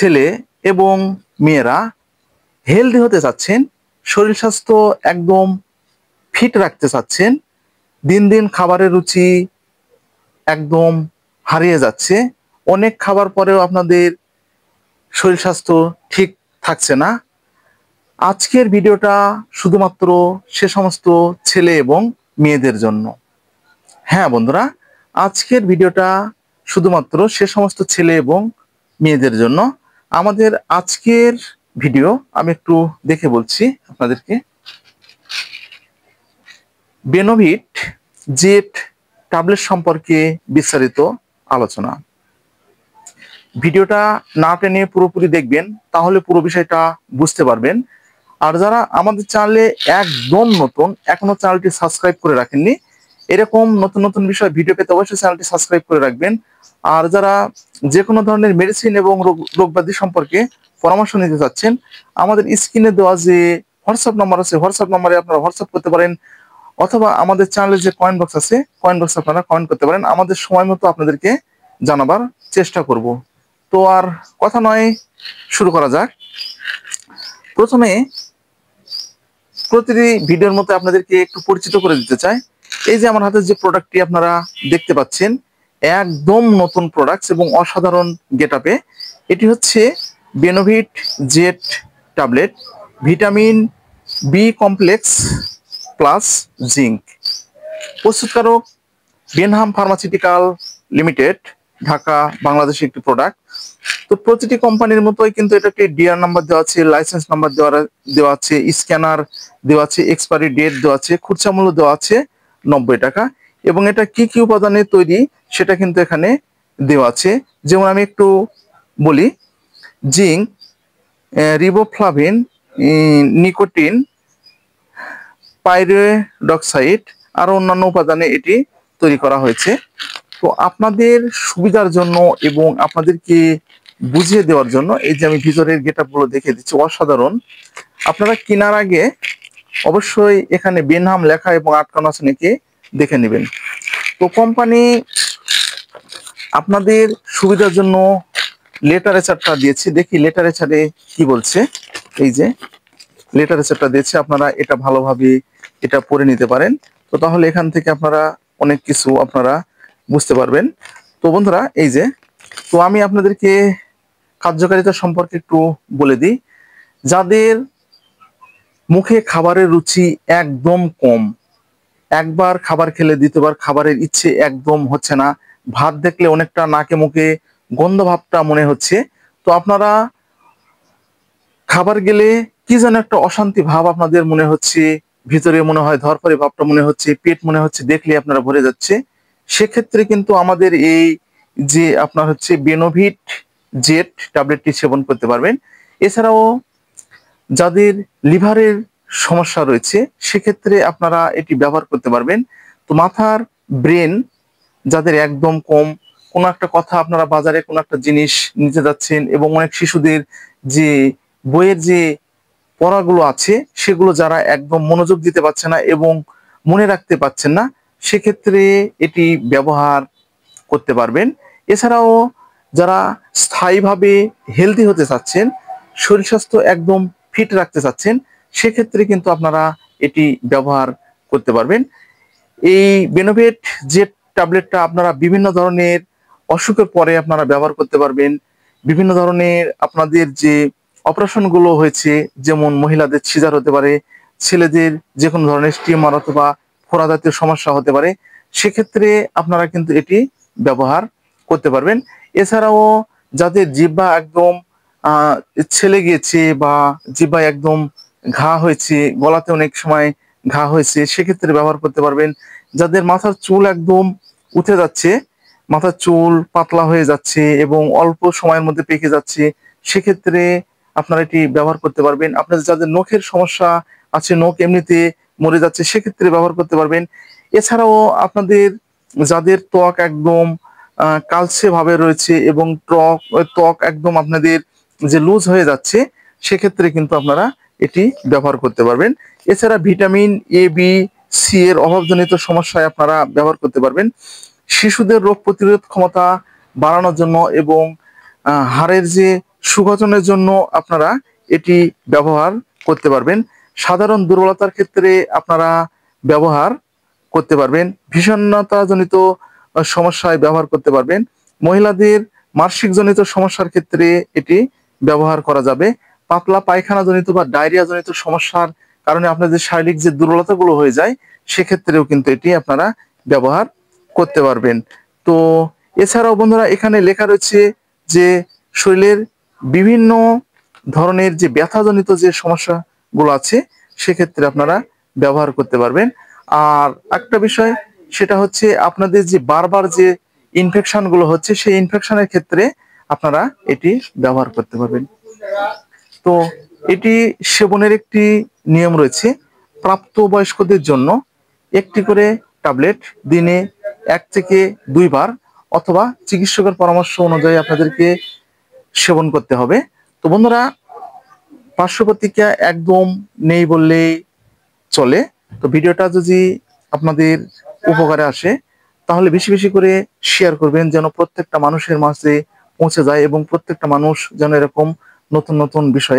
ছেলে এবং মেয়েরা হেলদি হতে চাচ্ছেন, শরীর স্বাস্থ্য একদম ফিট রাখতে চাচ্ছেন, দিন দিন খাবারের রুচি একদম হারিয়ে যাচ্ছে, অনেক খাবার পরেও আপনাদের শরীর স্বাস্থ্য ঠিক থাকছে না, আজকের ভিডিওটা শুধুমাত্র সে সমস্ত ছেলে এবং মেয়েদের জন্য। হ্যাঁ বন্ধুরা, আজকের ভিডিওটা শুধুমাত্র সে সমস্ত ছেলে এবং মেয়েদের জন্য। আমাদের আজকের ভিডিও আমি একটু দেখে বলছি আপনাদেরকে। বেনোভিট জেট ট্যাবলেট সম্পর্কে বিস্তারিত আলোচনা। ভিডিওটা না টেনে পুরোপুরি দেখবেন, তাহলে পুরো বিষয়টা বুঝতে পারবেন। আর যারা আমাদের চ্যানেলে একদম নতুন, এখনো চ্যানেলটি সাবস্ক্রাইব করে রাখেননি, এরকম নতুন নতুন বিষয় ভিডিও পেতে অবশ্যই চ্যানেলটি সাবস্ক্রাইব করে রাখবেন। আর যারা যে কোনো ধরনের মেডিসিন এবং রোগব্যাধি সম্পর্কে পরামর্শ নিতে চাচ্ছেন, আমাদের স্ক্রিনে দেওয়া যে হোয়াটসঅ্যাপ নাম্বার আছে, হোয়াটসঅ্যাপ নাম্বারে আপনারা হোয়াটসঅ্যাপ করতে পারেন, অথবা আমাদের চ্যানেলের যে কয়েন বক্স আছে, কয়েন বক্সে আপনারা কয়েন করতে পারেন। আমাদের সময় মতো আপনাদেরকে জানাবার চেষ্টা করব। তো আর কথা নয়, শুরু করা যাক। প্রথমে প্রতিটি ভিডিওর মতো আপনাদেরকে একটু পরিচিত করে দিতে চাই। এই যে আমার হাতে যে প্রোডাক্টটি আপনারা দেখতে পাচ্ছেন, একদম নতুন প্রোডাক্ট এবং অসাধারণ গেটআপে। এটি হচ্ছে Benovit Zet tablet, vitamin B complex plus zinc. প্রস্তুতকারক বেনহাম ফার্মাসিউটিক্যাল লিমিটেড, ঢাকা, বাংলাদেশের একটি প্রোডাক্ট। তো প্রতিটি কোম্পানির মতোই কিন্তু এটাকে ডিআর নাম্বার দেওয়া আছে, লাইসেন্স নাম্বার দেওয়া আছে, স্ক্যানার দেওয়া আছে, এক্সপায়ারি ডেট দেওয়া আছে, খুচরা মূল্য দেওয়া আছে 90 টাকা। এবং এটা কি কি উপাদানে তৈরি সেটা কিন্তু এখানে দেওয়া আছে। যেমন আমি একটু বলি, জিঙ্ক, রিবোফ্লাভিন, নিকোটিন, পাইরিডক্সাইড আর অন্যান্য উপাদানে এটি তৈরি করা হয়েছে। তো আপনাদের সুবিধার জন্য এবং আপনাদেরকে বুঝিয়ে দেওয়ার জন্য এই যে আমি ভিতরের গেটআপগুলো দেখে দিচ্ছি, অসাধারণ। আপনারা কেনার আগে অবশ্যই এখানে বেনহাম লেখা এবং আটকানো আছে নাকি দেখে নেবেন। তো কোম্পানি আপনাদের সুবিধার জন্য লেটারেচারটা দিয়েছে, দেখি লেটারেচারে কি বলছে। এই যে লেটারেচারটা দিয়েছে, আপনারা এটা ভালোভাবে এটা পড়ে নিতে পারেন। তো তাহলে এখান থেকে আপনারা অনেক কিছু আপনারা বুঝতে পারবেন। তো বন্ধুরা, এই যে, তো আমি আপনাদেরকে কার্যকারিতা সম্পর্কে একটু বলে দিই। যাদের মুখে খাবারের রুচি একদম কম, একবার খাবার খেলে দ্বিতীয়বার খাবারের ইচ্ছে একদম হচ্ছে না, ভাত দেখলে অনেকটা নাকে মুখে গন্ধ ভাবটা মনে হচ্ছে, তো আপনারা খাবার গেলে কি যেন একটা অশান্তি ভাব আপনাদের মনে হচ্ছে, ভিতরে মনে হয় ধরফরে ভাবটা মনে হচ্ছে, পেট মনে হচ্ছে দেখলে আপনারা ভরে যাচ্ছে, সেক্ষেত্রে কিন্তু আমাদের এই যে আপনার হচ্ছে বেনোভিট জেট ট্যাবলেটটি সেবন করতে পারবেন। এছাড়াও যাদের লিভারের সমস্যা রয়েছে সেক্ষেত্রে আপনারা এটি ব্যবহার করতে পারবেন। তো মাথার ব্রেন যাদের একদম কম, কোনো একটা কথা আপনারা বাজারে কোনো একটা জিনিস নিতে যাচ্ছেন এবং অনেক শিশুদের যে বইয়ের যে পড়াগুলো আছে সেগুলো যারা একদম মনোযোগ দিতে পারছে না এবং মনে রাখতে পারছেন না, সেক্ষেত্রে এটি ব্যবহার করতে পারবেন। এছাড়াও যারা স্থায়ীভাবে হেলদি হতে চাচ্ছেন, শরীর স্বাস্থ্য একদম ফিট রাখতে চাচ্ছেন, সেক্ষেত্রে কিন্তু আপনারা এটি ব্যবহার করতে পারবেন। এই বেনোভিট জেট ট্যাবলেটটা আপনারা বিভিন্ন ধরনের অসুখের পরে আপনারা ব্যবহার করতে পারবেন। বিভিন্ন ধরনের আপনাদের যে অপারেশনগুলো হয়েছে, যেমন মহিলাদের সিজার হতে পারে, ছেলেদের যে কোনো ধরনের টিউমার অথবা ফোড়া জাতীয় সমস্যা হতে পারে, সেক্ষেত্রে আপনারা কিন্তু এটি ব্যবহার করতে পারবেন। এছাড়াও যাদের জিহ্বা একদম ছেলে গিয়েছে বা জিহ্বায় একদম ঘা হয়েছে, গলাতে অনেক সময় ঘা হয়েছে, সেক্ষেত্রে ব্যবহার করতে পারবেন। যাদের মাথার চুল একদম উঠে যাচ্ছে, মাথার চুল পাতলা হয়ে যাচ্ছে এবং অল্প সময়ের মধ্যে পেকে যাচ্ছে, সেক্ষেত্রে আপনারা এটি ব্যবহার করতে পারবেন। আপনাদের যাদের নখের সমস্যা আছে, নখ এমনিতে মরে যাচ্ছে, সেক্ষেত্রে ব্যবহার করতে পারবেন। এছাড়াও আপনাদের যাদের ত্বক একদম কালচে ভাবে রয়েছে এবং ত্বক একদম আপনাদের যে লুজ হয়ে যাচ্ছে, সেক্ষেত্রে কিন্তু আপনারা এটি ব্যবহার করতে পারবেন। এছাড়া ভিটামিন এ, বি, সি এর অভাবজনিত সমস্যায় আপনারা ব্যবহার করতে পারবেন। শিশুদের রোগ প্রতিরোধ ক্ষমতা বাড়ানোর জন্য এবং হাড়ের যে সুঘটনের জন্য আপনারা এটি ব্যবহার করতে পারবেন। সাধারণ দুর্বলতার ক্ষেত্রে আপনারা ব্যবহার করতে পারবেন। বিষণ্ণতাজনিত সমস্যায় ব্যবহার করতে পারবেন। মহিলাদের মাসিকজনিত সমস্যার ক্ষেত্রে এটি ব্যবহার করা যাবে। পাতলা পায়খানাজনিত বা ডায়রিয়াজনিত সমস্যার কারণে আপনাদের শারীরিক যে দুর্বলতাগুলো হয়ে যায় সেক্ষেত্রেও কিন্তু এটি আপনারা ব্যবহার করতে পারবেন। তো এছাড়াও বন্ধুরা এখানে লেখা রয়েছে যে শরীরের বিভিন্ন ধরনের যে ব্যথাজনিত যে সমস্যাগুলো আছে সেক্ষেত্রে আপনারা ব্যবহার করতে পারবেন। আর একটা বিষয় সেটা হচ্ছে আপনাদের যে বারবার যে ইনফেকশনগুলো হচ্ছে সেই ইনফেকশনের ক্ষেত্রে আপনারা এটি ব্যবহার করতে পারবেন। তো এটি সেবনের একটি নিয়ম রয়েছে। প্রাপ্তবয়স্কদের জন্য একটি করে ট্যাবলেট দিনে 1 থেকে 2 বার অথবা চিকিৎসকের পরামর্শ অনুযায়ী আপনাদেরকে সেবন করতে হবে। তো বন্ধুরা, পার্শ্ব প্রতিক্রিয়া একদম নেই বললেই চলে। তো ভিডিওটা যদি আপনাদের উপকারে আসে তাহলে বেশি বেশি করে শেয়ার করবেন, যেন প্রত্যেকটা মানুষের মাঝে পৌঁছে যায় এবং প্রত্যেকটা মানুষ যেন এরকম নতুন নতুন বিষয়ে